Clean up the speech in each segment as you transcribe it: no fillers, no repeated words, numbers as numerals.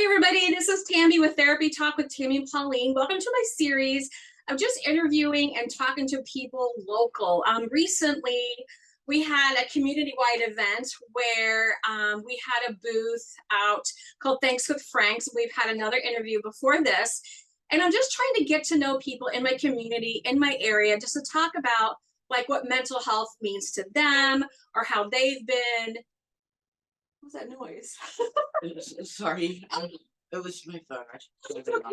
Hi, everybody. This is Tammy with Therapy Talk with Tammy and Pauline. Welcome to my series of just interviewing and talking to people local. Recently, we had a community-wide event where we had a booth out called Thanks with Franks. We've had another interview before this, and I'm just trying to get to know people in my community, in my area, just to talk about like what mental health means to them or how they've been. What was that noise? Sorry, it was my phone.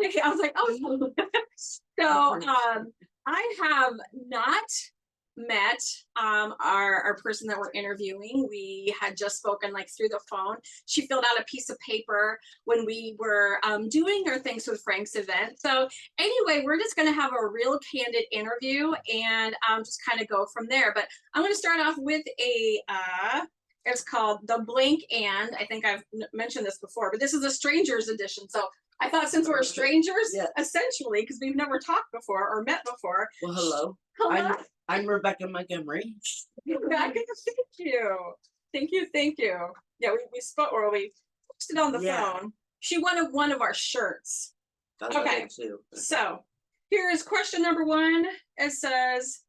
Okay, I was like, oh. So I have not met our person that we're interviewing. We had just spoken like through the phone. She filled out a piece of paper when we were doing our Thanks with Frank's event. So anyway, we're just going to have a real candid interview and just kind of go from there. But I'm going to start off with a it's called The Blank And. I think I've mentioned this before, but this is a strangers edition. So I thought since we're strangers, essentially, because we've never talked before or met before. Well, hello. I'm Rebecca Montgomery. Rebecca, thank you. Thank you, thank you. Yeah, we spoke, or we posted on the phone. She wanted one of our shirts. Okay, so here is question number one. It says,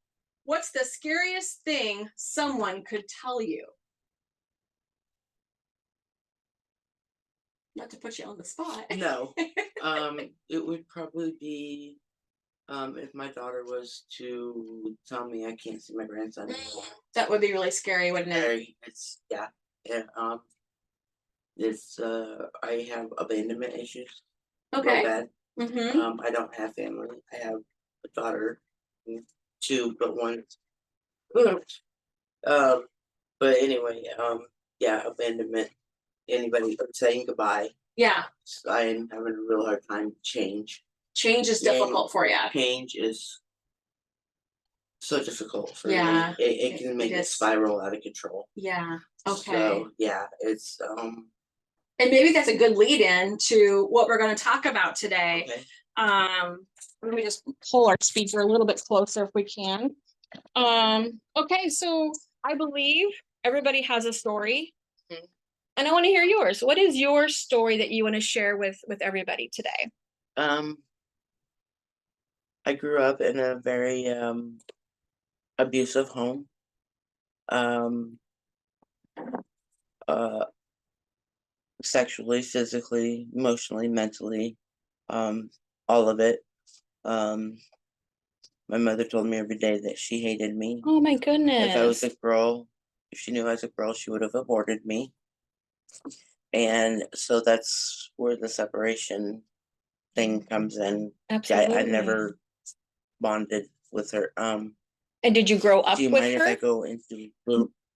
what's the scariest thing someone could tell you? Not to put you on the spot. No. It would probably be if my daughter was to tell me I can't see my grandson anymore. That would be really scary, wouldn't it? It's I have abandonment issues. Okay. Real bad. I don't have family. I have a daughter, two, but one. But anyway, abandonment. Anybody saying goodbye. Yeah. I am having a real hard time with change. Change is difficult for you. Change is so difficult for me. It can make it spiral out of control. Yeah. Okay. So it's and maybe that's a good lead in to what we're going to talk about today. Okay. Let me just pull our speaker a little bit closer if we can. Okay, so I believe everybody has a story. And I want to hear yours. What is your story that you want to share with everybody today? I grew up in a very abusive home. Sexually, physically, emotionally, mentally, all of it. My mother told me every day that she hated me. Oh my goodness. If I was a girl, if she knew I was a girl, she would have aborted me. And so that's where the separation thing comes in. Absolutely. I never bonded with her. And did you grow up with her? Do you mind if I go into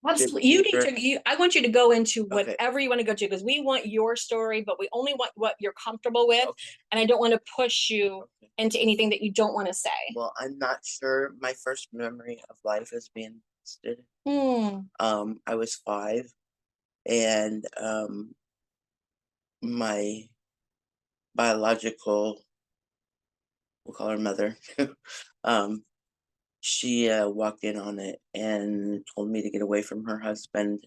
absolutely? You need to. I want you to go into whatever you want to go to, because we want your story, but we only want what you're comfortable with. Okay. And I don't want to push you into anything that you don't want to say. Well, I'm not sure. My first memory of life is being molested. I was 5, and my biological, we'll call her mother, she walked in on it and told me to get away from her husband.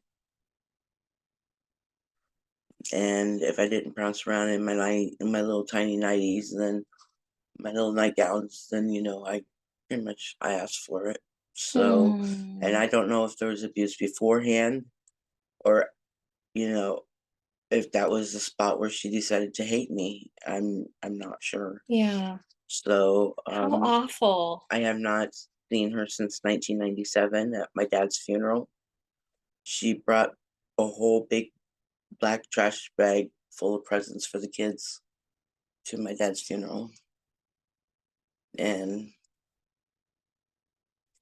And if I didn't bounce around in my little tiny nighties, then my little nightgowns, then I pretty much I asked for it. So, and I don't know if there was abuse beforehand, or if that was the spot where she decided to hate me. I'm not sure. Yeah. So how awful. I have not seen her since 1997 at my dad's funeral. She brought a whole big black trash bag full of presents for the kids to my dad's funeral. And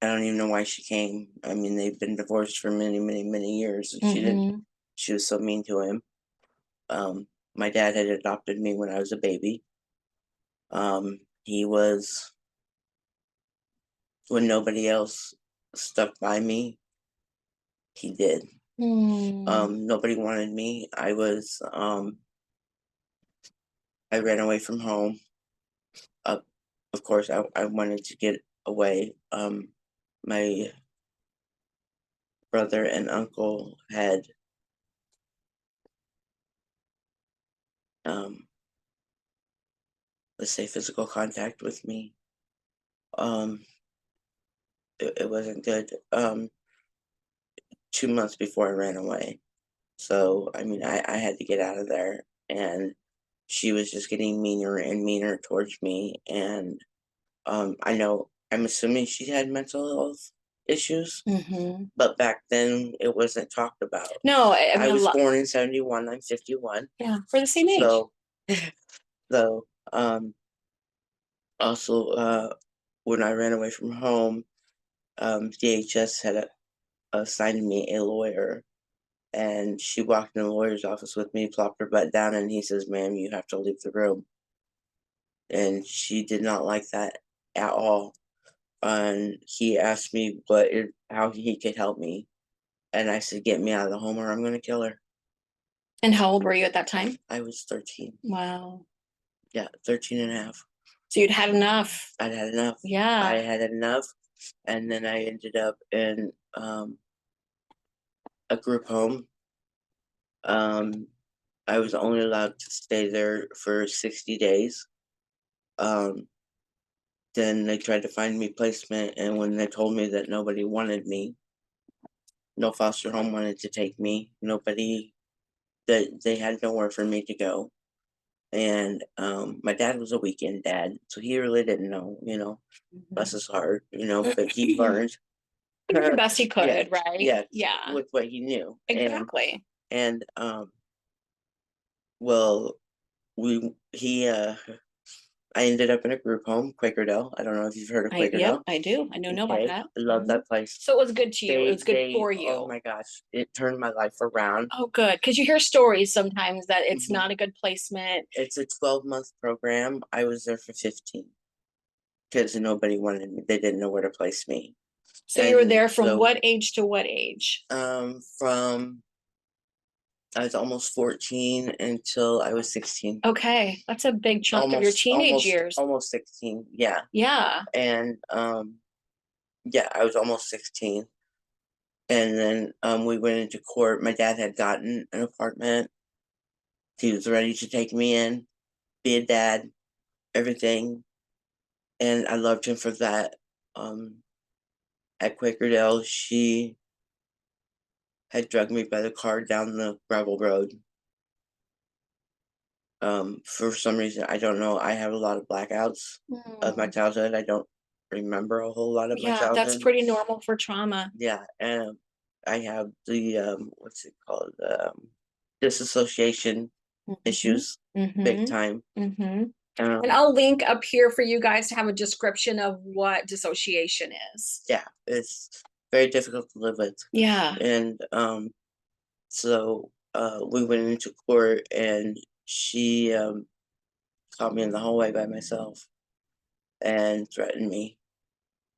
I don't even know why she came. I mean, they've been divorced for many, many, many years. And she was so mean to him. My dad had adopted me when I was a baby. He was, when nobody else stuck by me, he did. Nobody wanted me. I ran away from home. Of course, I wanted to get away. My brother and uncle had let's say, physical contact with me. Um, it wasn't good. 2 months before I ran away. So, I mean, I had to get out of there, and she was just getting meaner and meaner towards me. And I'm assuming she had mental health issues, Mm-hmm. but back then it wasn't talked about. No, I mean, I was born in 71. I'm 51. yeah, we're the same age. So, so also, when I ran away from home, DHS had assigned me a lawyer, and she walked in the lawyer's office with me, plopped her butt down, and he says, "Ma'am, you have to leave the room." And she did not like that at all. And he asked me how he could help me. And I said, "Get me out of the home or I'm going to kill her." And how old were you at that time? I was 13. Wow. Yeah, 13 and a half. So you'd had enough. I'd had enough. Yeah. I had enough. And then I ended up in a group home. I was only allowed to stay there for 60 days. Then they tried to find me placement, and when they told me that nobody wanted me, no foster home wanted to take me, nobody, that they had nowhere for me to go. And my dad was a weekend dad, so he really didn't know, bless his heart, but he learned. He did the best he could, Yeah, right? yeah, Yeah. with what he knew. Exactly. And well, I ended up in a group home, Quakerdale. I don't know if you've heard of Yep, Quakerdale. I do. I know about Okay, that. I love that place. So it was good to you. It was good for Oh you. my gosh, it turned my life around. Oh, good. Because you hear stories sometimes that it's Mhm. not a good placement. It's a 12-month program. I was there for 15 because nobody wanted me. They didn't know where to place me. So you were there from so, what age to what age? From I was almost 14 until I was 16. Okay, that's a big chunk of your teenage years. Almost 16, yeah. Yeah. And yeah, I was almost 16. And then we went into court. My dad had gotten an apartment. He was ready to take me in, be a dad, everything. And I loved him for that. At Quakerdale, she had drugged me by the car down the gravel road. For some reason, I don't know. I have a lot of blackouts of my childhood. I don't remember a whole lot of my Yeah, childhood. that's pretty normal for trauma. Yeah, and I have the what's it called? Disassociation issues, big time. And I'll link up here for you guys to have a description of what dissociation is. Yeah, it's very difficult to live with. Yeah. And so we went into court, and she caught me in the hallway by myself and threatened me.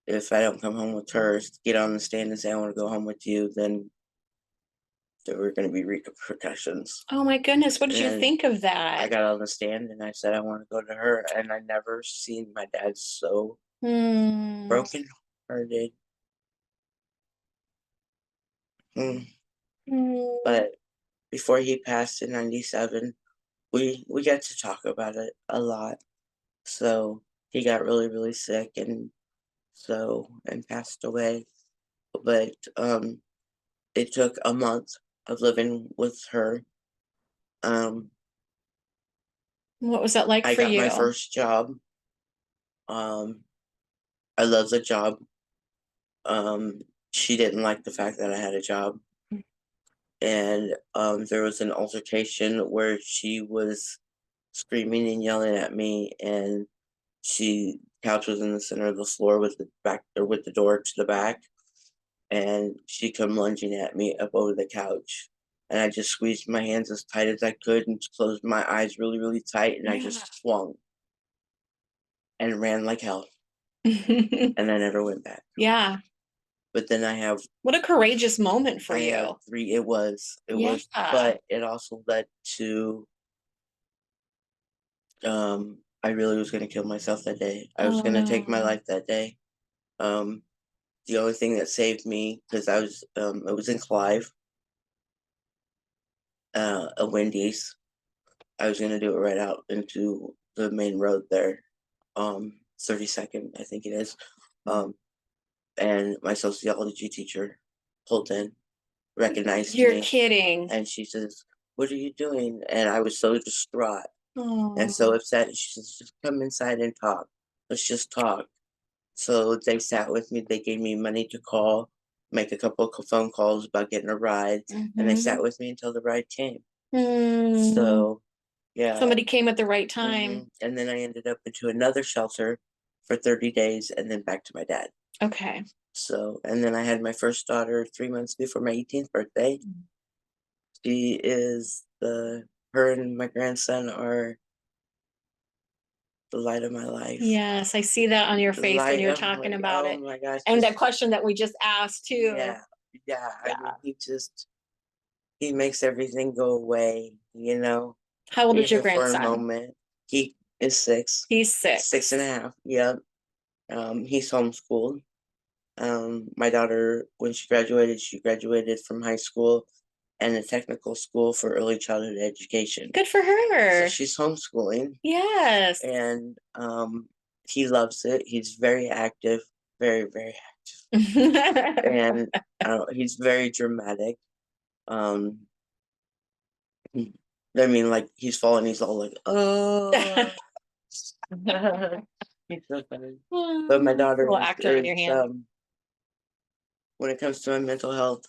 If I don't come home with her, get on the stand and say I want to go home with you, then there were going to be repercussions. Oh my goodness, what did you And think of I that? got on the stand and I said I want to go to her, and I never seen my dad so broken hearted. But before he passed in 97, we got to talk about it a lot. So he got really, really sick, and passed away. But it took a month of living with her. What was that like I for got my you? first job. I love the job. She didn't like the fact that I had a job. And there was an altercation where she was screaming and yelling at me, and couch was in the center of the floor with the door to the back, and she come lunging at me up over the couch, and I just squeezed my hands as tight as I could and closed my eyes really, really tight, and I just swung and ran like hell, and I never went back. Yeah. But then I have What a courageous moment for you. it was, but it also led to I really was gonna kill myself that day. I was gonna take my life that day. The only thing that saved me, because it was in Clive, a Wendy's. I was gonna do it right out into the main road there, 32nd, I think it is. And my sociology teacher pulled in, recognized You're me, kidding. and she says, "What are you doing?" And I was so distraught and Oh. so upset. And she says, "Just come inside and talk. Let's just talk." So they sat with me. They gave me money to call, make a couple of phone calls about getting a ride, and they sat with me until the ride came. So, yeah. Somebody came at the right time. And then I ended up into another shelter for 30 days and then back to my dad. Okay. So, and then I had my first daughter 3 months before my 18th birthday. She is her and my grandson are the light of my life. Yes, I see that on your The face when light you're of talking my- about oh it. my gosh. And just- that question that we just asked too. Yeah. I Yeah. mean, he makes everything go away, you know. How old is your even for a grandson? moment. He is 6. He's 6. 6.5. Yep. He's homeschooled. My daughter, when she graduated from high school and a technical school for early childhood education. Good for her. So she's homeschooling. Yes. And he loves it. He's very active, very, very active. And he's very dramatic. I mean, like, he's falling, he's all like, oh. He's so funny. But my daughter Little actor on your hand. when it comes to my mental health,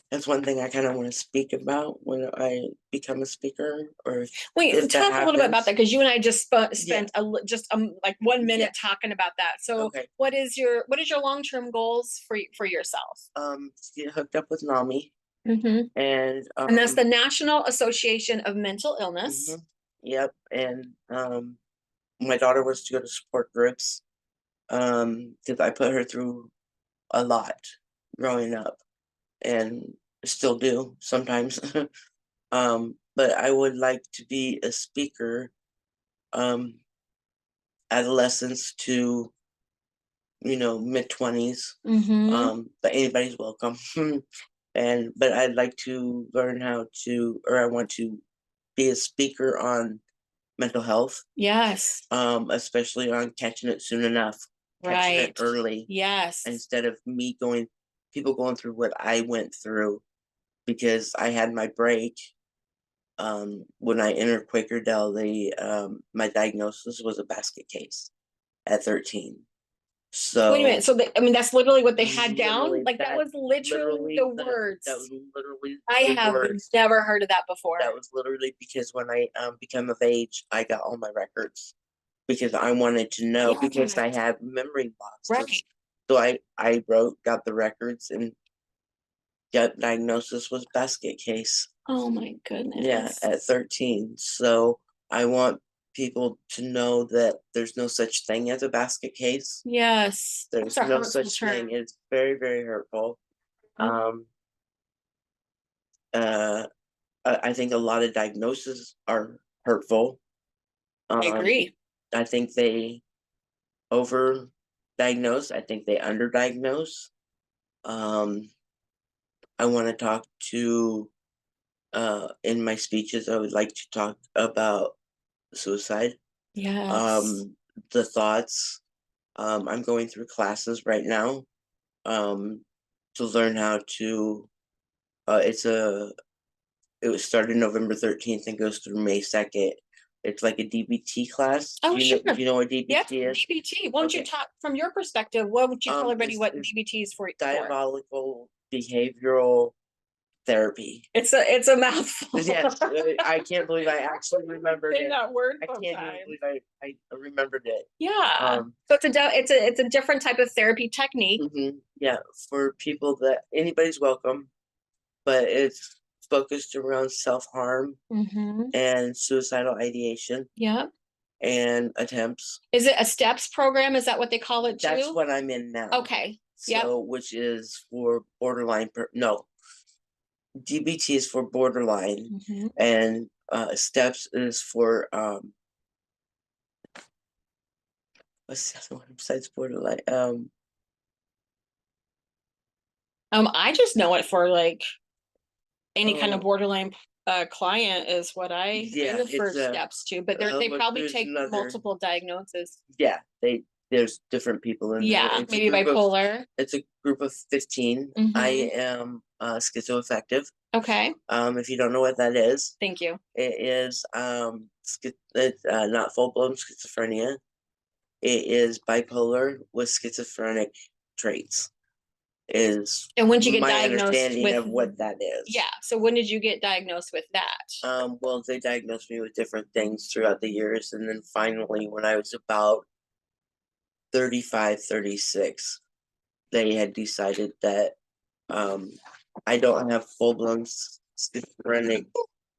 that's one thing I kind of want to speak about when I become a speaker. Or wait, if talk a little bit about that, because you and I just spent Yeah. like 1 minute talking about that. So Okay. what is your long-term goals for yourself? To get hooked up with NAMI. And And that's the National Association of Mental Illness. Yep. And my daughter was to go to support groups because I put her through a lot growing up and still do sometimes. But I would like to be a speaker, adolescents to mid-20s. But anybody's welcome. But I'd like to learn I want to be a speaker on mental health. Yes. Especially on catching it soon enough. Catching it early. Yes. Instead of people going through what I went through, because I had my break. When I entered Quakerdale, my diagnosis was a basket case at 13. So wait a minute. So that's literally what they had down. Like that was literally the that words. was literally I the have words. never heard of that before. That was literally because when I became of age, I got all my records because I wanted to know, because I had memory loss. Right. So I got the records, and diagnosis was basket case. Oh my goodness. Yeah, at 13. So I want people to know that there's no such thing as a basket case. Yes. There's no such thing. It's very, very hurtful. I think a lot of diagnoses are hurtful. I agree. I think they overdiagnose. I think they underdiagnose. I want to talk to, in my speeches, I would like to talk about suicide. Yes. The thoughts. I'm going through classes right now to learn how to. It was started November 13th and goes through May 2nd. It's like a DBT class. Oh, do sure. you know what DBT is? DBT. Why don't you talk from your perspective? What would you tell everybody what DBT is for? Diabolical behavioral therapy. It's a mouthful. Yes, I can't believe I actually remembered it. That word. I can't even believe I remembered it. Yeah. So it's a different type of therapy technique. Yeah, for people anybody's welcome, but it's focused around self-harm and suicidal ideation. Yeah. And attempts. Is it a STEPS program? Is that what they call it too? That's what I'm in now. Okay. So, which is for borderline. No, DBT is for borderline, and STEPS is for what's the other one besides borderline? I just know it for like any kind of borderline client is what I Yeah, the first it's steps to, but they but probably there's take another. multiple diagnoses. Yeah, there's different people in there. Yeah, It's a maybe group of bipolar. it's a group of 15. I Mhm. am schizoaffective. Okay, If you don't know what that is, thank you. it is it's not full-blown schizophrenia. It is bipolar with schizophrenic traits. Is And when did you get my diagnosed understanding with of what that is. Yeah, so when did you get diagnosed with that? Well, they diagnosed me with different things throughout the years, and then finally, when I was about 35, 36, they had decided that I don't have full-blown schizophrenic.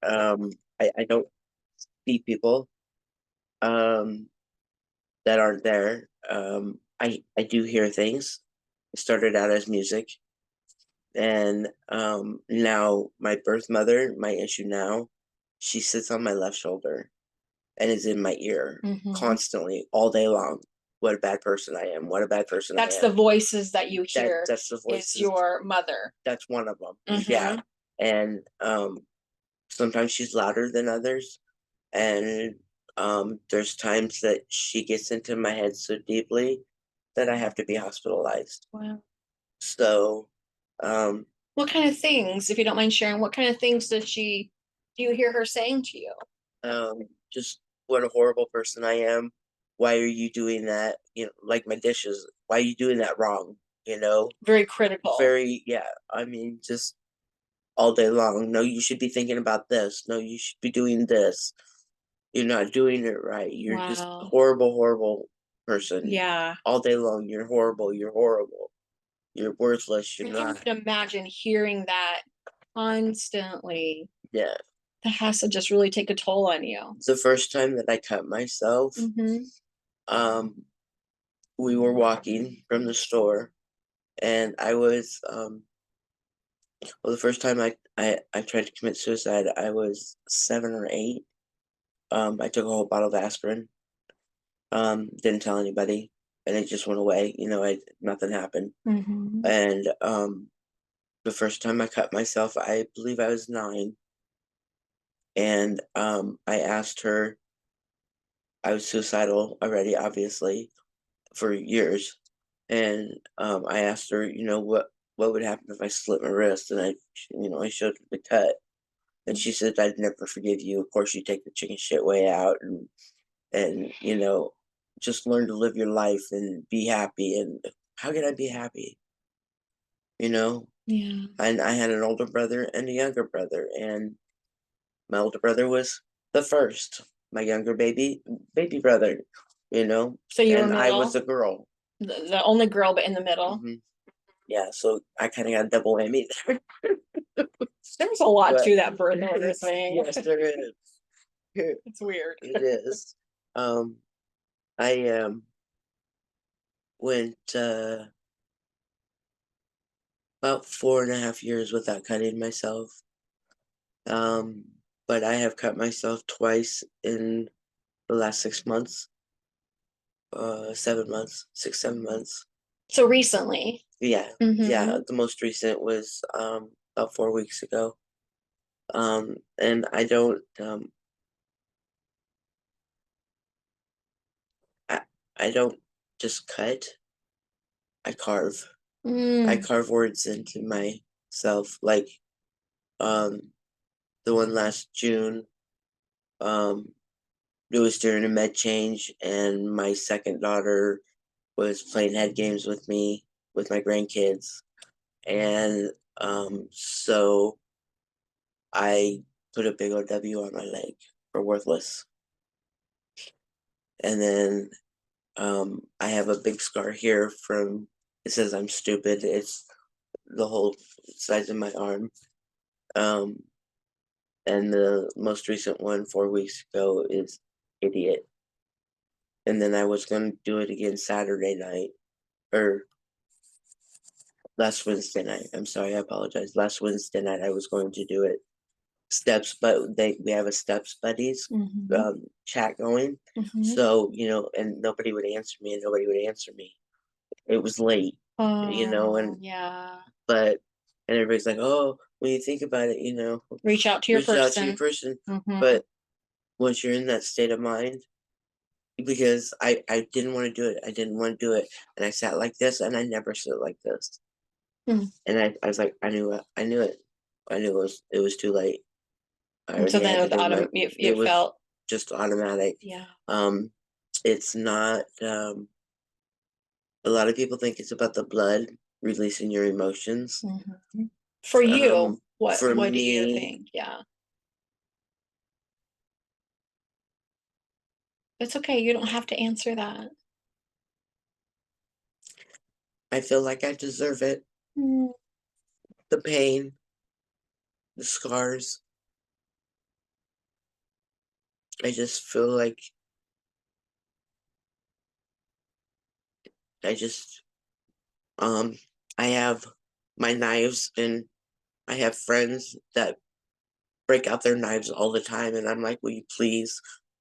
I don't see people that aren't there. I do hear things. It started out as music, and now my birth mother, my issue now, she sits on my left shoulder and is in my ear Mhm. constantly all day long. What a bad person I am. What a bad person That's I the am. voices that you hear That's the is voices. your mother. That's one of them. Yeah. Mhm. And sometimes she's louder than others. And there's times that she gets into my head so deeply that I have to be hospitalized. Wow. So um What kind of things, if you don't mind sharing, what kind of things do you hear her saying to you? just what a horrible person I am. Why are you doing that? You know, like my dishes. Why are you doing that wrong? You know? Very critical. Very, yeah. I mean, just all day long. No, you should be thinking about this. No, you should be doing this. You're not doing it right. You're just a Wow. horrible, horrible person. Yeah. All day long. You're horrible. You're horrible. You're worthless. I You're can't not. even imagine hearing that constantly. Yeah. That has to just really take a toll on you. The first time that I cut myself, Mhm. we were walking from the store, and I was well, the first time I tried to commit suicide, I was 7 or 8. I took a whole bottle of aspirin. Didn't tell anybody, and it just went away. You know, nothing happened. Mhm. And the first time I cut myself, I believe I was 9, and I asked her. I was suicidal already, obviously, for years, and I asked her, you know, what would happen if I slit my wrist, and I showed her the cut. And she said, "I'd never forgive you. Of course, you take the chicken shit way out, and just learn to live your life and be happy." And how can I be happy? You know, Yeah. and I had an older brother and a younger brother, and my older brother was the first. My younger baby brother. So you were And I was middle, a girl. the only girl, but in the middle. Hmm. Yeah, so I kind of got a double whammy there. There's a lot But to that birth order thing. yes, there is. It's weird. It is. I went about 4.5 years without cutting myself. But I have cut myself twice in the last 6 months. 7 months, 6, 7 months. So recently. Yeah, Mhm. yeah. The most recent was about 4 weeks ago. And I don't I don't just cut. I carve. I Mm. carve words into myself. Like um the one last June, um it was during a med change, and my second daughter was playing head games with me with my grandkids, and so I put a big OW on my leg for worthless. And then I have a big scar here from it says I'm stupid. It's the whole size of my arm. Um and the most recent one 4 weeks ago is idiot. And then I was gonna do it again Saturday night, or last Wednesday night. I'm sorry, I apologize. Last Wednesday night I was going to do it. Steps, but we have a steps buddies Mhm. chat going. Mhm. So, and nobody would answer me, and nobody would answer me. It was late, and Oh, yeah. but and everybody's like, "Oh, when you think about it, reach out to your reach out to your person. person. But once you're in that state of mind, because I didn't want to do it. I didn't want to do it. And I sat like this, and I never sit like this. And I was like, I knew it. I knew it. I knew it was too late. And so then it was felt just automatic. Yeah. It's not. A lot of people think it's about the blood releasing your emotions. For you, what for do me, you think? Yeah. It's okay. You don't have to answer that. I feel like I deserve it. The pain, the scars. I just feel like I have my knives, and I have friends that break out their knives all the time, and I'm like, will you please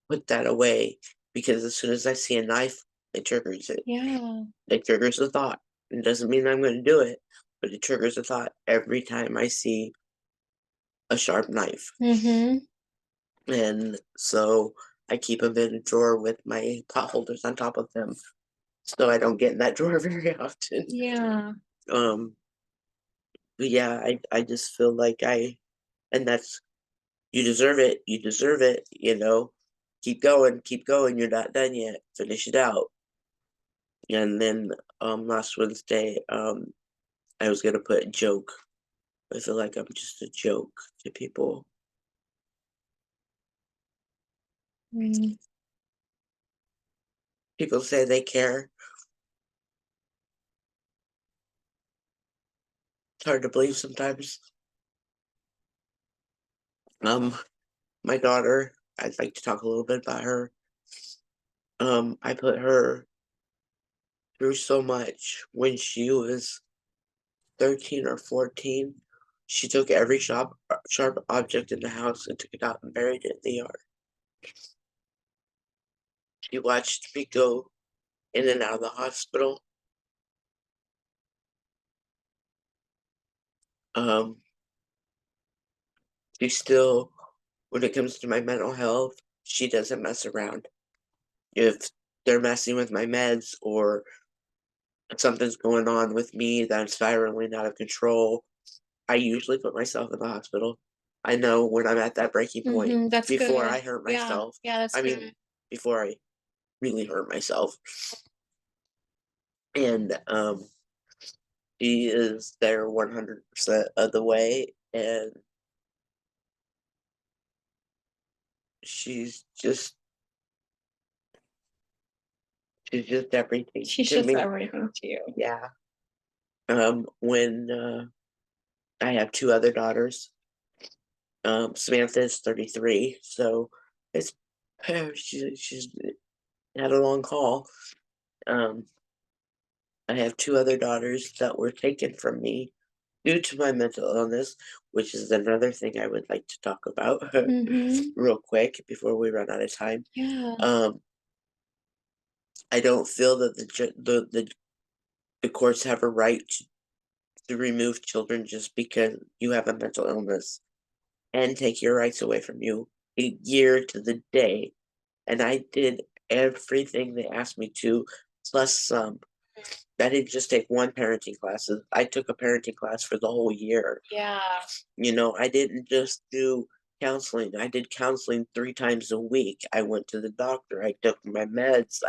put that away? Because as soon as I see a knife, it triggers it. Yeah. It triggers the thought. It doesn't mean I'm going to do it, but it triggers a thought every time I see a sharp knife. And so I keep them in a drawer with my pot holders on top of them, so I don't get in that drawer very often. Yeah. But yeah, I just feel like and that's, you deserve it. You deserve it. Keep going. Keep going. You're not done yet. Finish it out. And then last Wednesday, I was gonna put a joke. I feel like I'm just a joke to people. People say they care. It's hard to believe sometimes. My daughter, I'd like to talk a little bit about her. I put her through so much when she was 13 or 14. She took every sharp object in the house and took it out and buried it in the yard. She watched me go in and out of the hospital. She still, when it comes to my mental health, she doesn't mess around. If they're messing with my meds, or something's going on with me that I'm spiraling out of control, I usually put myself in the hospital. I know when I'm at that breaking point That's before good. I hurt myself. Yeah, that's I good. mean, before I really hurt myself. And she is there 100% of the way, and she's just everything She's to just me. everything to you. Yeah. When I have two other daughters. Samantha is 33, so it's she's had a long haul. I have two other daughters that were taken from me due to my mental illness, which is another thing I would like to talk about real quick before we run out of time. Yeah. I don't feel that the courts have a right to remove children just because you have a mental illness and take your rights away from you a year to the day. And I did everything they asked me to, plus some. I didn't just take one parenting class. I took a parenting class for the whole year. Yeah. I didn't just do counseling. I did counseling 3 times a week. I went to the doctor. I took my meds.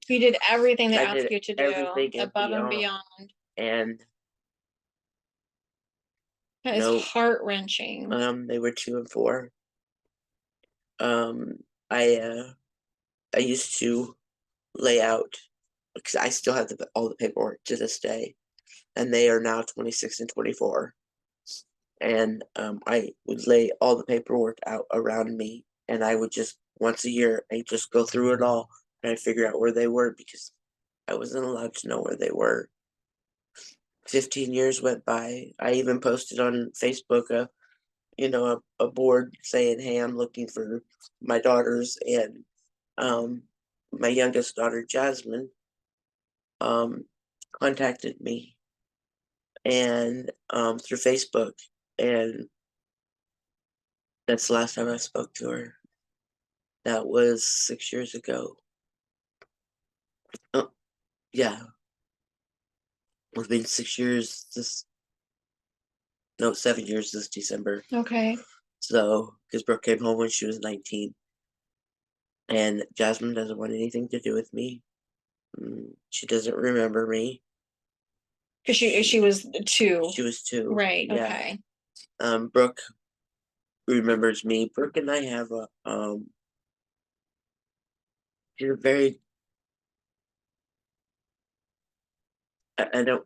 You did everything they I asked did you to do, everything above and beyond. And That is heart-wrenching. they were 2 and 4. I used to lay out, because I still have all the paperwork to this day, and they are now 26 and 24. And I would lay all the paperwork out around me, and I would just, once a year, I just go through it all, and I figure out where they were, because I wasn't allowed to know where they were. 15 years went by. I even posted on Facebook a board saying, hey, I'm looking for my daughters, and my youngest daughter, Jasmine, contacted me, and through Facebook, and that's the last time I spoke to her. That was 6 years ago. Oh, yeah. It's been 6 years 7 years this December. Okay. So, because Brooke came home when she was 19. And Jasmine doesn't want anything to do with me. She doesn't remember me. Because she was 2. She was 2. Right. Yeah. Okay. Brooke remembers me. Brooke and I have a she's a very I don't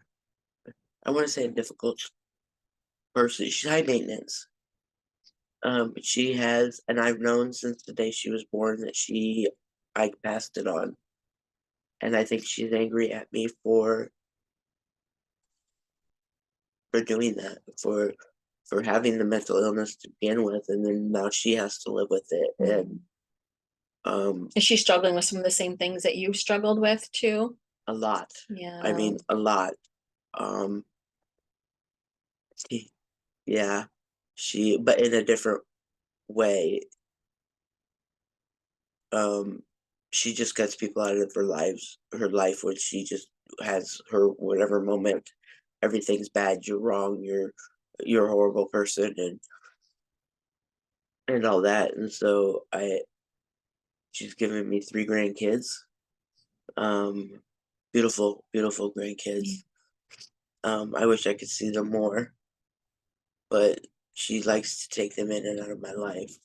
I want to say a difficult person. She's high maintenance. But she has, and I've known since the day she was born that I passed it on. And I think she's angry at me for doing that, for having the mental illness to begin with, and then now she has to live with it. And Is she struggling with some of the same things that you struggled with too? a lot. Yeah. I mean, a lot. Yeah, but in a different way. She just cuts people out of her life when she just has her whatever moment. Everything's bad. You're wrong. You're a horrible person, and all that. And so she's given me 3 grandkids. Beautiful, beautiful grandkids. I wish I could see them more, but she likes to take them in and out of my life.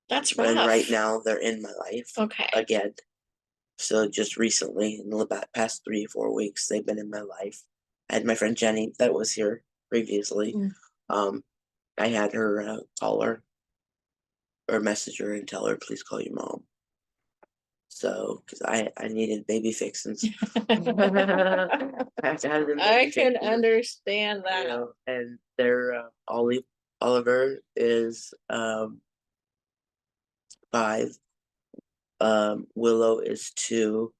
That's rough. And right now they're in my life. Okay. Again. So just recently, in the past 3 or 4 weeks, they've been in my life. I had my friend Jenny that was here previously. I had her call her or message her and tell her, please call your mom. So, because I needed baby fixins. I have to have them. I can understand that. You know, and they're Oliver is 5. Willow is 2,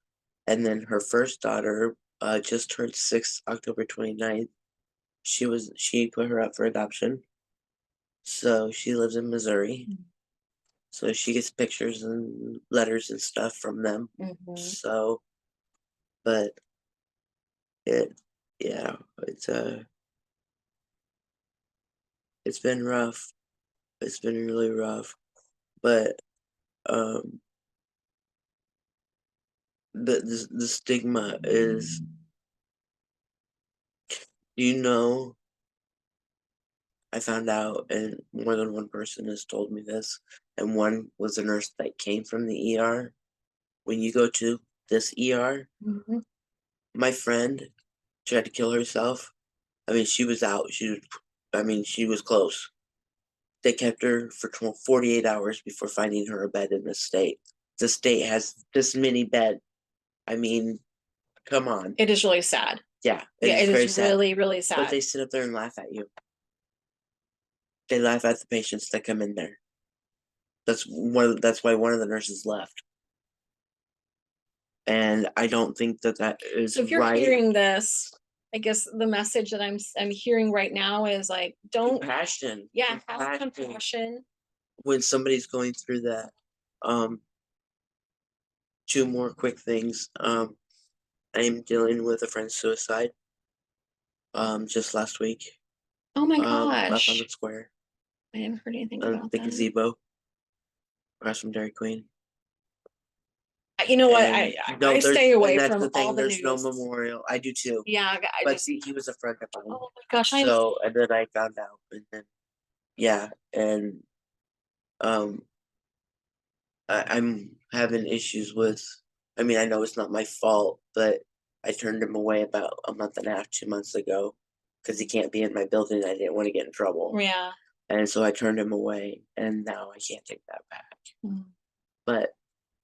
and then her first daughter just turned 6, October 29th. She put her up for adoption. So she lives in Missouri. So she gets pictures and letters and stuff from them. So, but it's been rough. It's been really rough. But the stigma is, I found out, and more than one person has told me this, and one was a nurse that came from the ER. When you go to this ER, my friend tried to kill herself. I mean, she was out. She was close. They kept her for 48 hours before finding her a bed in this state. The state has this many bed. I mean, come on. It is really sad. Yeah, it very is sad. really, really sad. But they sit up there and laugh at you. They laugh at the patients that come in there. That's why one of the nurses left. And I don't think that is So if you're right. hearing this, I guess the message that I'm hearing right now is like, don't compassion. Yeah, have compassion. When somebody's going through that. 2 more quick things. I am dealing with a friend's suicide. Just last week. Oh my Up gosh. on the square. I haven't heard anything about the that. gazebo. Across from Dairy Queen. You know what? And I stay away that's from the thing, all the there's no news. memorial. I do too. Yeah, But see, he was a friend of mine. oh my gosh, So, and then I found out, and then, yeah, and I'm having issues with. I mean, I know it's not my fault, but I turned him away about a month and a half, 2 months ago, because he can't be in my building. I didn't want to get in trouble. Yeah. And so I turned him away, and now I can't take that back. But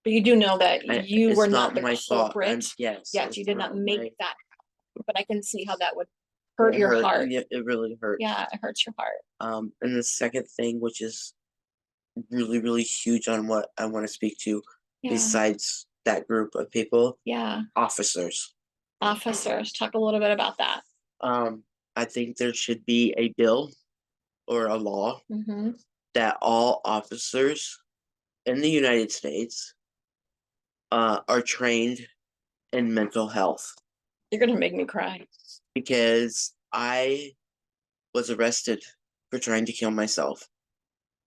you do know that you were not the my fault. culprit. Yes, you did not make that happen, but I can see how that would it hurt your heart. Yeah, it really hurts. Yeah, it hurts your heart. And the second thing, which is really, really huge on what I want to speak to, besides that group of people, officers. Talk a little bit about that. I think there should be a bill or a law that all officers in the United States are trained in mental health. You're gonna make me cry. Because I was arrested for trying to kill myself.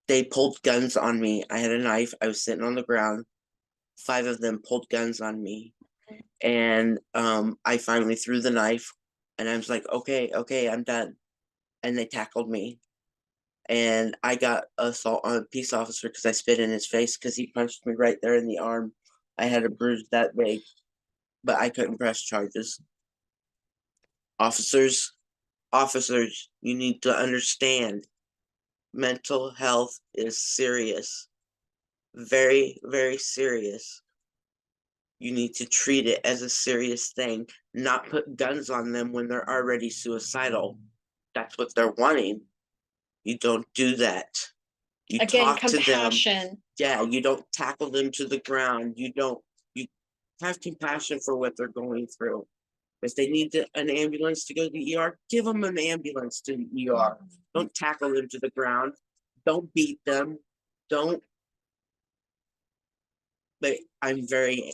They pulled guns on me. I had a knife. I was sitting on the ground. 5 of them pulled guns on me. And I finally threw the knife and I was like, okay, I'm done. And they tackled me. And I got assault on a peace officer because I spit in his face because he punched me right there in the arm. I had a bruise that big, but I couldn't press charges. Officers, you need to understand mental health is serious. Very, very serious. You need to treat it as a serious thing, not put guns on them when they're already suicidal. That's what they're wanting. You don't do that. You Again, talk compassion. to them. Yeah, you don't tackle them to the ground. You have compassion for what they're going through. If they need an ambulance to go to the ER, give them an ambulance to the ER. Don't tackle them to the ground. Don't beat them. Don't. But I'm very.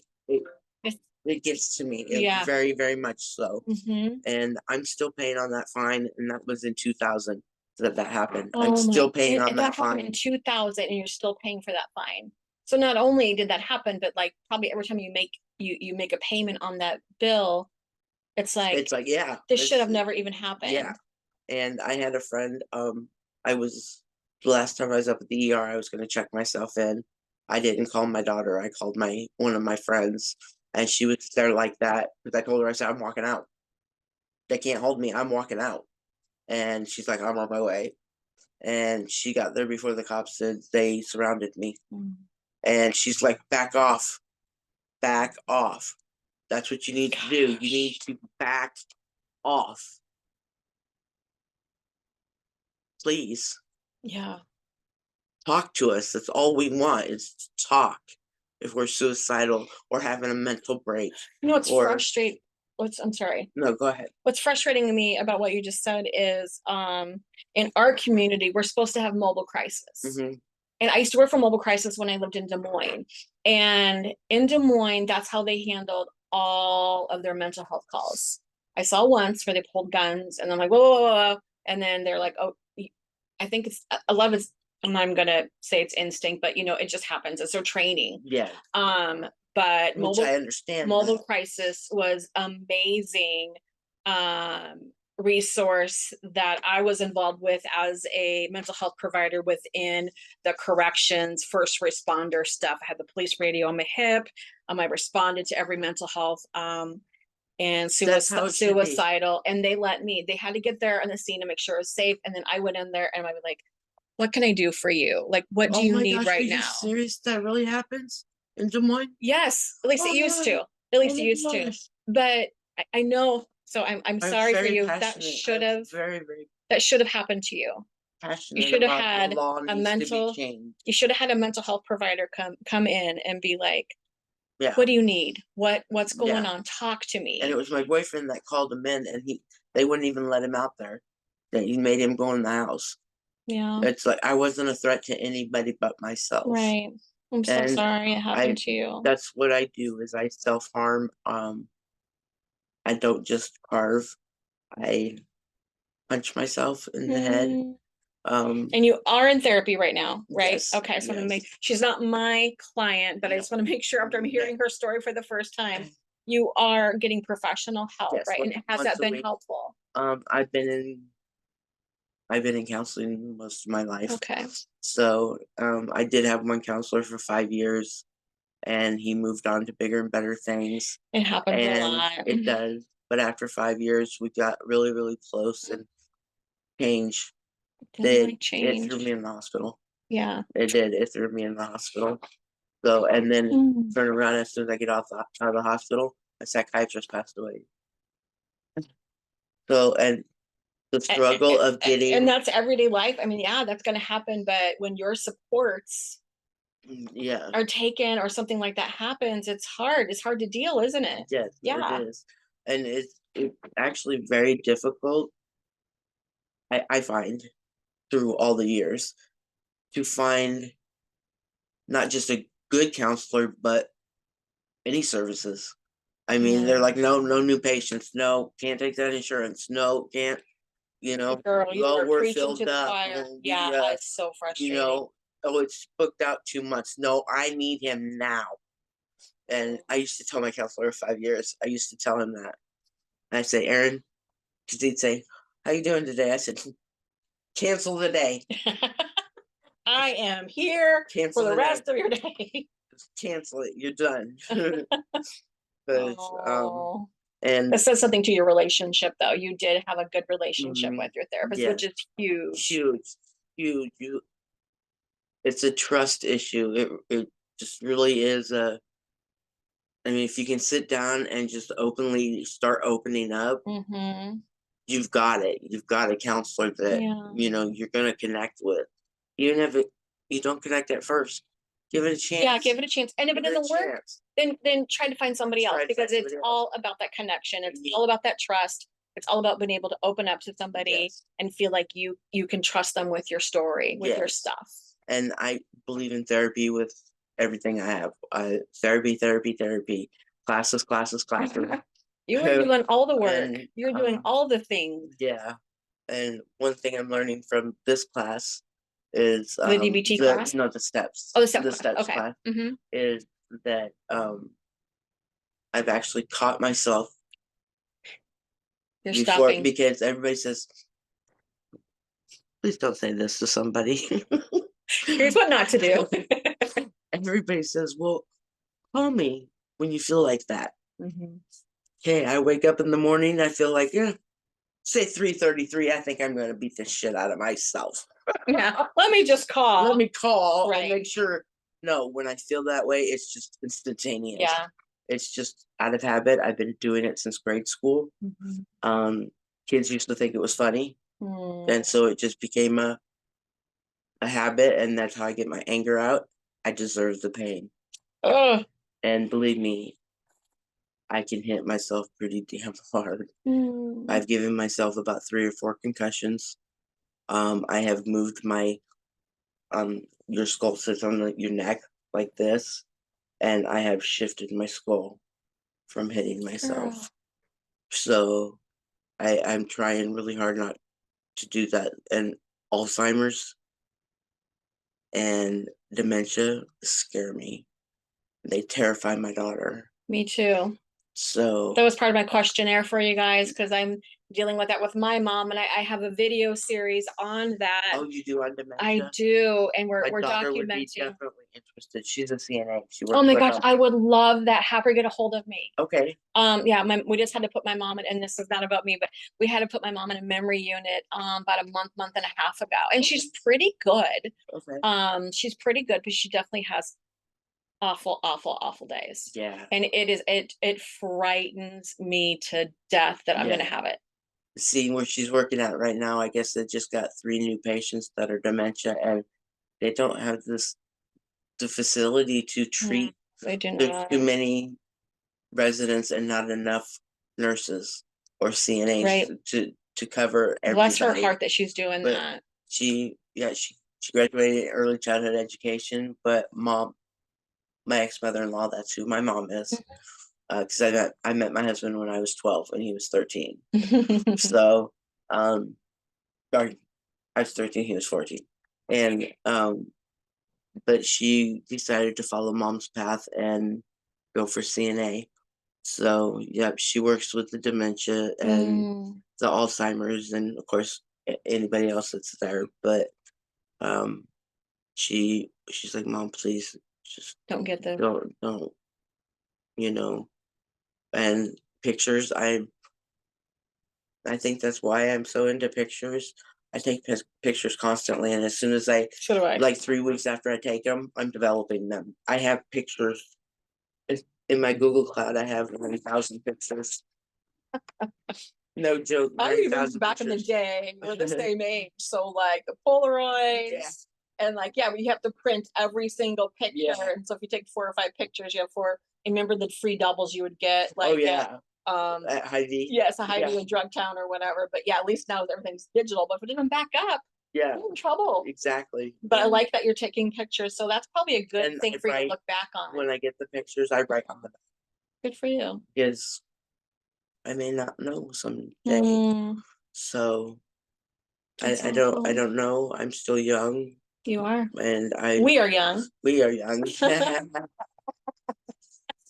It gets to me. Yeah. Very, very much so. And I'm still paying on that fine, and that was in 2000 that happened. I'm still paying on that fine. In 2000, and you're still paying for that fine. So not only did that happen, but like probably every time you make a payment on that bill, it's like yeah, this should have never even happened. Yeah. And I had a friend, the last time I was up at the ER, I was gonna check myself in. I didn't call my daughter, I called one of my friends, and she was there like that, because I told her, I said, I'm walking out. They can't hold me, I'm walking out. And she's like, I'm on my way. And she got there before the cops did. They surrounded me. And she's like, back off. Back off. That's what you need to do. You need to back off. Please. Yeah. Talk to us. That's all we want is to talk if we're suicidal or having a mental break. You know what's frustrating? I'm sorry. No, go ahead. What's frustrating to me about what you just said is in our community, we're supposed to have mobile crisis. And I used to work for mobile crisis when I lived in Des Moines. And in Des Moines, that's how they handled all of their mental health calls. I saw once where they pulled guns and I'm like, whoa, whoa, whoa, whoa. And then they're like, oh, I think it's a lot of it's, I'm gonna say it's instinct, but it just happens. It's their training. Yeah. But which I understand. Mobile crisis was amazing resource that I was involved with as a mental health provider within the corrections, first responder stuff. I had the police radio on my hip. I responded to every mental health and suicidal, and they had to get there on the scene to make sure it was safe. And then I went in there and I was like, what can I do for you? Like, what do you need right now? Are you serious? That really happens in Des Moines? Yes, at least it used to. At least it used to. But I know. So I'm sorry for you. That should have happened to you. You should have had a mental. You should have had a mental health provider come in and be like, yeah, what do you need? What's going on? Talk to me. And it was my boyfriend that called him in, and they wouldn't even let him out there. He made him go in the house. Yeah. It's like I wasn't a threat to anybody but myself. Right. I'm so sorry it happened to you. That's what I do is I self-harm. I don't just carve. I punch myself in the head. And you are in therapy right now, right? Yes, okay. I just want to make, she's not my client, but I just want to make sure after I'm hearing her story for the first time, you are getting professional help, right? And has that been helpful? I've been in counseling most of my life. Okay. So I did have one counselor for 5 years, and he moved on to bigger and better things. It happens a lot. It does. But after 5 years, we got really, really close and changed. It threw me in the hospital. Yeah. It did. It threw me in the hospital. So, and then turn around as soon as I get out of the hospital, a psychiatrist passed away. So, and the struggle of getting. And that's everyday life. I mean, yeah, that's going to happen. But when your supports are taken or something like that happens, it's hard. It's hard to deal, isn't it? Yes, it is. And it's actually very difficult I find through all the years to find not just a good counselor, but any services. I mean, they're like, no new patients. No, can't take that insurance. No, can't, Girl, you well, are we're preaching to filled the up. choir. And Yeah, we, it's so frustrating. oh, it's booked out 2 months. No, I need him now. And I used to tell my counselor of 5 years, I used to tell him that. And I'd say, Aaron, because he'd say, how you doing today? I said, cancel the day. I am here Cancel for the the day. rest of your day. Just cancel it. You're done. But, Oh. and That says something to your relationship, though. You did have a good relationship with your therapist, yeah. which is huge. Huge. It's a trust issue. It just really is I mean, if you can sit down and just openly start opening up, you've got it. You've got a counselor that you're gonna connect with. Even if you don't connect at first, give it a chance. Yeah, give it a chance. And if it doesn't work, then try to find somebody else, because it's all about that connection. It's all about that trust. It's all about being able to open up to somebody and feel like you can trust them with your story, with your stuff. And I believe in therapy with everything I have. Therapy. Classes. You are doing all the work. You're doing all the things. Yeah. And one thing I'm learning from this class is the DBT class? No, the steps. Oh, the steps okay. class is that I've actually caught myself You're before stopping. because everybody says, please don't say this to somebody. Here's what not to do. Everybody says, well, call me when you feel like that. Okay, I wake up in the morning, I feel like, say 3:33, I think I'm going to beat the shit out of myself. Yeah, let me just call. Let me call and make sure. No, when I feel that way, it's just instantaneous. Yeah. It's just out of habit. I've been doing it since grade school. Kids used to think it was funny. And so it just became a habit, and that's how I get my anger out. I deserve the pain. And believe me, I can hit myself pretty damn hard. I've given myself about 3 or 4 concussions. I have moved my your skull sits on your neck like this, and I have shifted my skull from hitting myself. So I'm trying really hard not to do that. And Alzheimer's and dementia scare me. They terrify my daughter. Me too. So that was part of my questionnaire for you guys, because I'm dealing with that with my mom, and I have a video series on that. Oh, you do on dementia? I do, and we're daughter documenting. Would be definitely interested. She's a CNA. She works. Oh my gosh, I would love that. Have her get a hold of me. Okay. Yeah, we just had to put my mom in, and this is not about me, but we had to put my mom in a memory unit about a month and a half ago, and she's pretty good. Okay. She's pretty good, but she definitely has awful days. Yeah. And it frightens me to death that I'm gonna have it. Seeing where she's working at right now, I guess they just got 3 new patients that are dementia, and they don't have the facility to treat. They do not. There's too many residents and not enough nurses or CNAs to cover everybody. Bless her heart that she's doing that. She graduated early childhood education, but my ex-mother-in-law, that's who my mom is. Because I met my husband when I was 12 and he was 13. So, I was 13, he was 14. And, but she decided to follow mom's path and go for CNA. So, she works with the dementia and the Alzheimer's, and of course, anybody else that's there. But, she's like, Mom, please, just don't get them. Don't, and pictures. I think that's why I'm so into pictures. I take pictures constantly, and as soon as like 3 weeks after I take them, I'm developing them. I have pictures in my Google Cloud. I have 9,000 pictures. No joke. I even back in the day, we're the same age, so like the Polaroids, and like we have to print every single picture, and so if you take 4 or 5 pictures, you have 4. Remember the free doubles you would get, like At Hy-Vee. yes, a Hy-Vee Yeah. in Drug Town or whatever. But yeah, at least now everything's digital. But if it doesn't back up, Yeah, you're in trouble. exactly. But I And- like that you're taking pictures. So that's probably a good and thing I for you to write look back on. when I get the pictures, I write on the back Good for you. because I may not know someday. Mm, So that's I awful. don't know. I'm still young, You are. and We are young. we are young.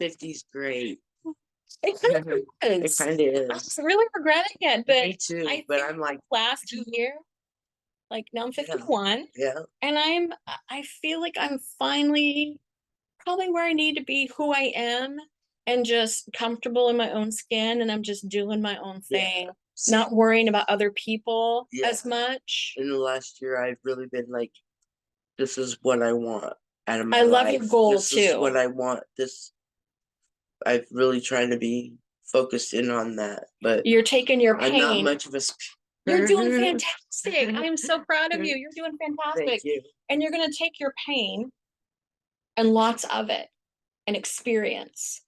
50's great. It kind of It is. kind of I'm is. really regretting it, but Me too. I But think I'm like, last year, like now I'm 51, yeah, and I feel like I'm finally probably where I need to be, who I am, and just comfortable in my own skin, and I'm just doing my own yeah. thing, not worrying about other people as Yeah. much. In the last year, I've really been like, this is what I want out of my I life. love your goal This is too. what I want. I've really tried to be focused in on that, but You're taking your I'm not pain. much of a. You're doing fantastic. I am so proud of you. You're doing fantastic. Thank you. And you're going to take your pain and lots of it and experience,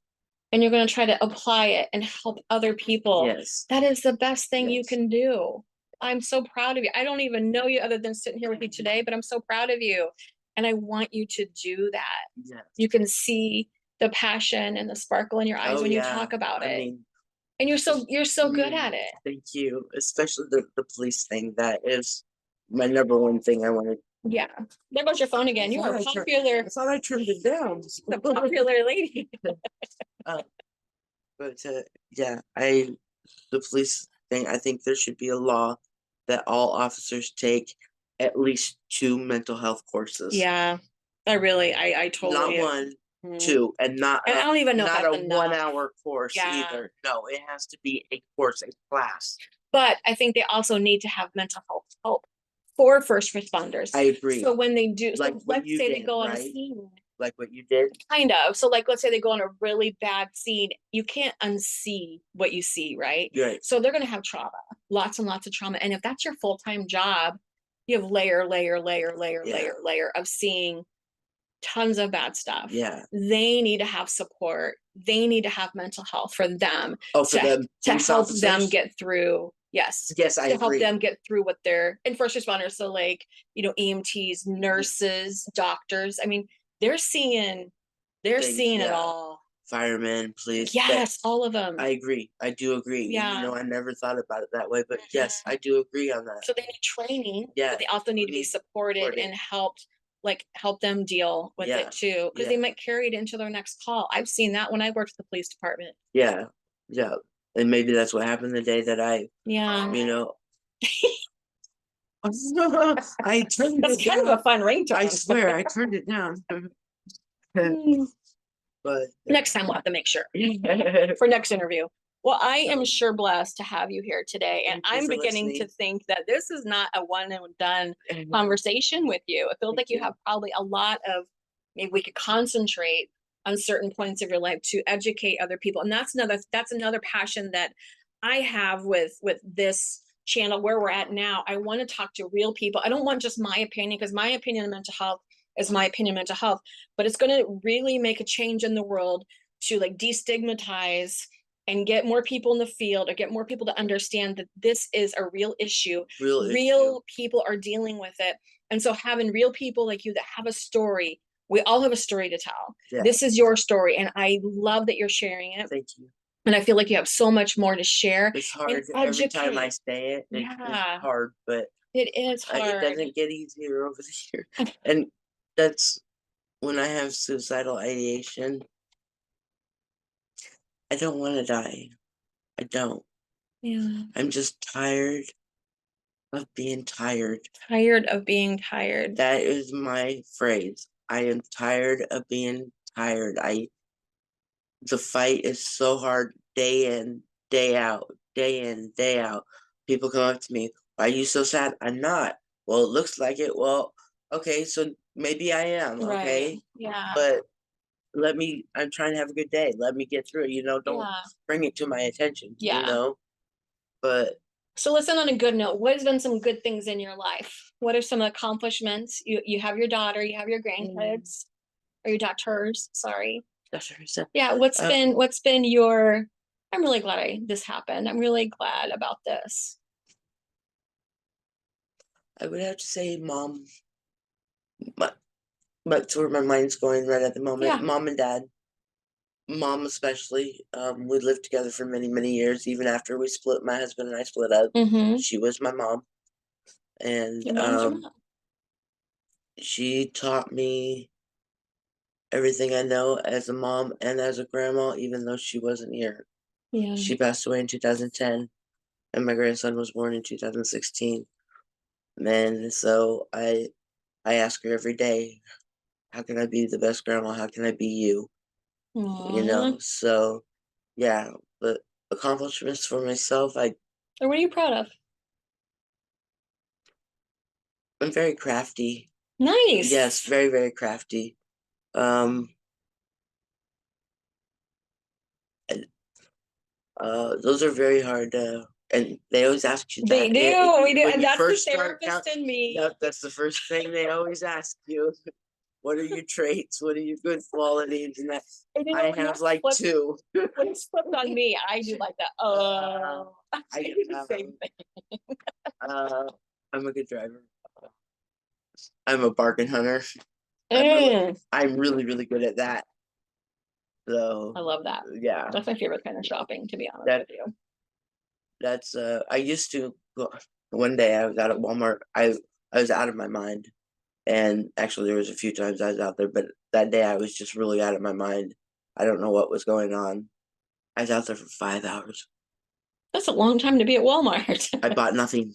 and you're going to try to apply it and help other people. Yes. That is the best thing you Yes. can do. I'm so proud of you. I don't even know you other than sitting here with you today, but I'm so proud of you. And I want you to do that. Yes. You can see the passion and the sparkle in your eyes Oh, when you yeah. talk about I it. mean, And you're so good at it. Thank you. Especially the police thing. That is my number one thing I wanted. Yeah. There goes your phone again. You are popular. I thought I turned it down. The popular lady. But yeah, the police thing. I think there should be a law that all officers take at least 2 mental health courses. Yeah. I totally. Not one, Mhm. 2, and not And I don't even know if not that's a enough. 1-hour course Yeah. either. No, it has to be a course, a class. But I think they also need to have mental health help for first responders. I agree. So when they do, Like so what let's you say they did, go on a right? scene. Like what you did. Kind of. So like, let's say they go on a really bad scene. You can't unsee what you see, right? Right. So they're going to have trauma, lots and lots of trauma. And if that's your full-time job, you have layer of seeing tons of bad stuff. Yeah. They need to have support. They need to have mental health for them. Oh, for them to police help them officers? get through. Yes. Yes, I To help agree. them get through what they're and first responders. So like, EMTs, nurses, doctors. I mean, they're seeing Things, it yeah. all. Firemen, police. Yes, all of them. I agree. I do agree. Yeah. And, I never thought about it that way, but yes, I do agree on that. So they need training. Yeah, But they also need to be supported and helped, help them deal with it too. Because they yeah. might carry it into their next call. I've seen that when I worked with the police department. Yeah. Yeah. And maybe that's what happened the day that I, Yeah. I turned That's it kind down. of a fun ringtone. I swear I turned it down. But Next time we'll have to make sure for next interview. Well, I am sure blessed to have you here today. And Thank you I'm for beginning to listening. think that this is not a one and done conversation with you. It feels Thank like you you. have probably a lot of, maybe we could concentrate on certain points of your life to educate other people. And that's another passion that I have with this channel where we're at now. I want to talk to real people. I don't want just my opinion, because my opinion on mental health is my opinion on mental health, but it's going to really make a change in the world to destigmatize and get more people in the field, or get more people to understand that this is a real issue. Real people are dealing with it. And so having real people like you that have a story, we all have a story to tell. Yeah. This is your story. And I love that you're sharing it. Thank you. And I feel like you have so much more to share. It's hard every time I say it. It's hard, but it is hard. It doesn't get easier over the year. And that's when I have suicidal ideation. I don't want to die. I don't. Yeah. I'm just tired of being tired. Tired of being tired. That is my phrase. I am tired of being tired. The fight is so hard, day in, day out, day in, day out. People come up to me, why are you so sad? I'm not. Well, it looks like it. Well, okay, so maybe I am, okay? Right. Yeah. But I'm trying to have a good day. Let me get through it, don't bring it to my attention, But so listen, on a good note, what has been some good things in your life? What are some accomplishments? You have your daughter, you have your grandkids, or your daughters, sorry. Daughters. Yeah, what's been your I'm really glad this happened. I'm really glad about this. I would have to say mom, but that's where my mind's going right at the moment. Yeah. Mom and dad. Mom especially. We lived together for many, many years. Even after we split, my husband and I split up. She was my mom, and Your mom's your mom. she taught me everything I know as a mom and as a grandma, even though she wasn't here. Yeah. She passed away in 2010, and my grandson was born in 2016. And so I ask her every day, how can I be the best grandma? How can I be you? You know, Aww. so yeah, but accomplishments for myself, Or what are you proud of? I'm very crafty. Nice. Yes, very, very crafty. And, those are very hard, and they always ask you They that. do. We do. When And you that's the first start therapist in me. Yep, that's the first thing they always ask you. What are your traits? What are your good qualities? And that I have like two. When it's flipped on me, I do like that. I do the same thing. I'm a good driver. I'm a bargain hunter. I'm really, really good at that. So I love that. yeah, That's my favorite kind of shopping, to be honest with you. That's I used to go. One day I was out at Walmart. I was out of my mind, and actually there was a few times I was out there, but that day I was just really out of my mind. I don't know what was going on. I was out there for 5 hours. That's a long time to be at Walmart. I bought nothing.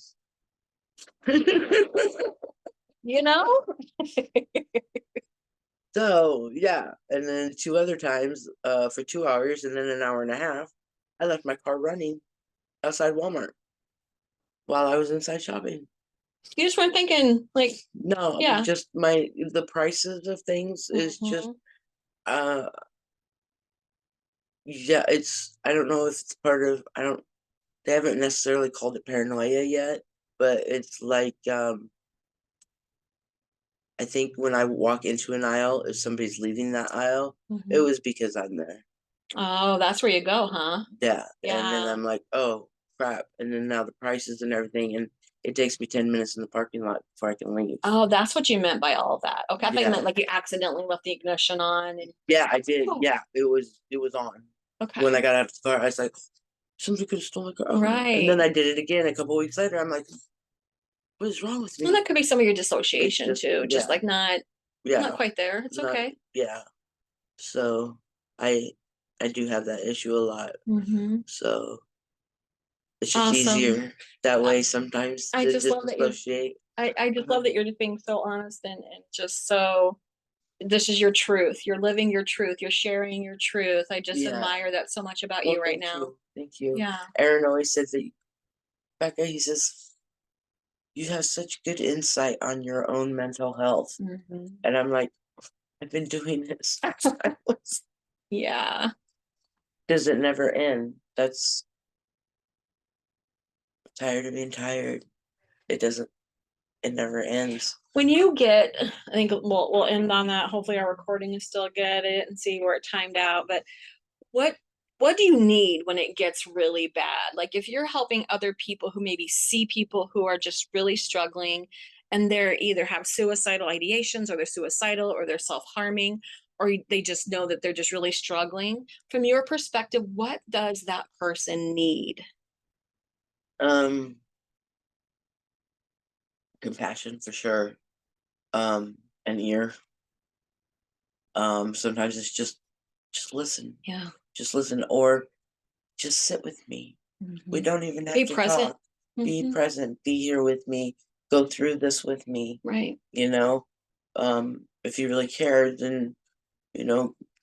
You know? So yeah, and then 2 other times, for 2 hours, and then an hour and a half, I left my car running outside Walmart while I was inside shopping. You just weren't thinking, like, No, yeah. just the prices of things is just uh yeah, I don't know if it's part of they haven't necessarily called it paranoia yet, but it's like I think when I walk into an aisle, if somebody's leaving that aisle, it was because I'm there. Oh, that's where you go, huh? Yeah. And then Yeah. I'm like, oh crap. And then now the prices and everything, and it takes me 10 minutes in the parking lot before I can leave. Oh, that's what you meant by all of that. Okay, I thought you Yeah. meant like you accidentally left the ignition on. And Yeah, I did. Oh. Yeah, it was on. okay. When I got out of the car, I was like, somebody could have stolen my car. Right. And then I did it again a couple weeks later. I'm like, what is wrong with me? And that could be some of your dissociation too. Just yeah. like not quite there. It's okay. Yeah. So I do have that issue a lot. So it's just easier that way sometimes I to just love that dissociate. I just love that you're just being so honest and just so this is your truth. You're living your truth. You're sharing your truth. I just admire that so much about you right now. Thank you. Yeah. Aaron always says that, Becca, he says, you have such good insight on your own mental health. And I'm like, I've been doing this. Yeah. Does it never end? That's tired of being tired. It never ends. When you get, I think we'll end on that. Hopefully our recording is still good and see where it timed out. But what do you need when it gets really bad? Like if you're helping other people who maybe see people who are just really struggling and they're either have suicidal ideations or they're suicidal or they're self-harming or they just know that they're just really struggling. From your perspective, what does that person need? Compassion for sure. An ear. Sometimes it's just listen. Yeah. Just listen, or just sit with me. We don't even have to present. talk. Be present. Be here with me. Go through this with me. Right. You know, if you really care, then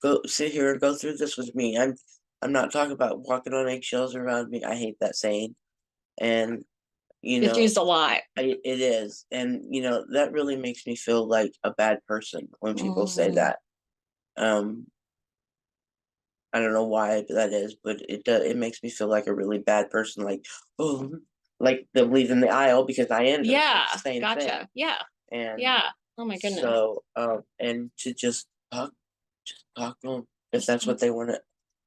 go sit here and go through this with me. I'm not talking about walking on eggshells around me. I hate that saying, and It's used a lot. it is, and that really makes me feel like a bad person when people say that. I don't know why that is, but it makes me feel like a really bad person. Like, oh, like them leaving the aisle because I ended. Yeah, same gotcha. thing. Yeah, And yeah. Oh my goodness. So, and to just talk to them if that's what they want.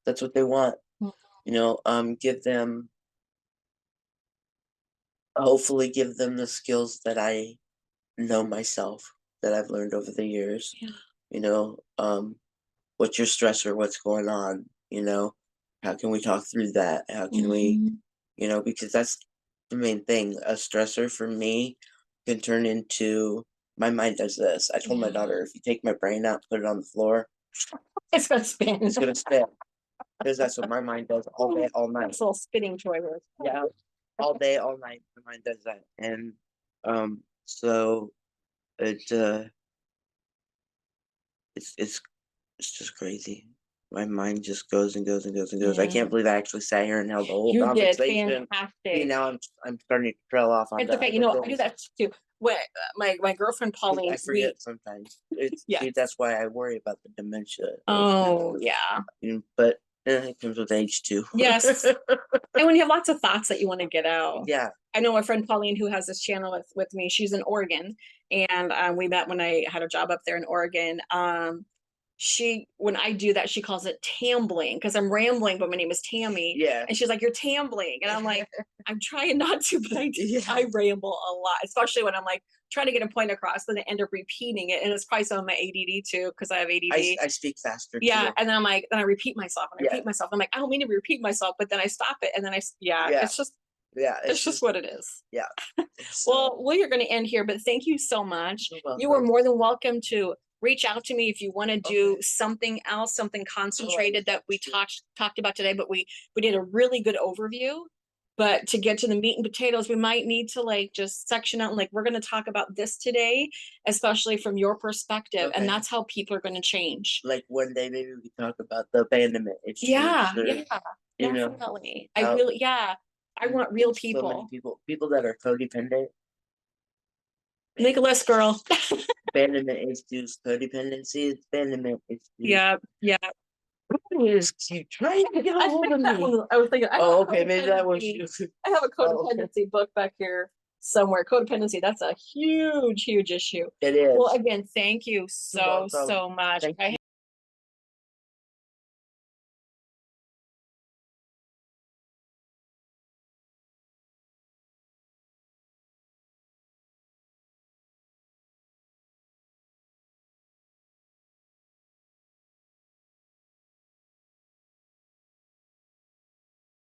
That's what they want. give them, hopefully give them the skills that I know myself, that I've learned over the years. Yeah. What's your stressor? What's going on? How can we talk through that? How can we, because that's the main thing. A stressor for me can turn into, my mind does this. I told my daughter, if you take my brain out, put it on the floor, It's gonna spin. it's gonna spin. Because that's what my mind does all day, all night. It's a little spinning toy. Yeah, all day, all night, my mind does that. And so it it's just crazy. My mind just goes and goes and goes and goes. I can't believe I actually sat here and held the whole You did conversation. fantastic. Now I'm starting to trail off on It's okay. I do that too. When my girlfriend Pauline, I forget sometimes. Yeah. That's why I worry about the dementia. Oh yeah. But it comes with age too. Yes. And when you have lots of thoughts that you want to get out. Yeah. I know my friend Pauline, who has this channel with me. She's in Oregon, and we met when I had a job up there in Oregon. When I do that, she calls it tambling, because I'm rambling, but my name is Tammy. Yeah. And she's like, "You're tambling," and I'm like, "I'm trying not to, but I ramble a lot, especially when I'm like trying to get a point across, then I end up repeating it, and it's probably some of my ADD too, because I have ADD. I speak faster. Yeah, too. and then I'm like, then I repeat myself and I repeat myself. I'm like, I don't mean to repeat myself, but then I stop it, and then it's just it's just what it is. Yeah. Well, we're going to end here, but thank you so much. You are more than welcome to reach out to me if you want to do something else, something concentrated that we talked about today. But we did a really good overview. But to get to the meat and potatoes, we might need to just section out, and we're going to talk about this today, especially from your perspective, and that's how people are going to change. Like one day maybe we can talk about the abandonment issues. Yeah, definitely. I want real people. So many people that are codependent. Make a list, girl. Abandonment issues, codependency, abandonment issues. Yeah. Is keep trying to get a hold of me. I was thinking. Maybe that was you. I have a codependency book back here somewhere. Codependency, that's a huge issue. It is. Well, again, thank you so much. I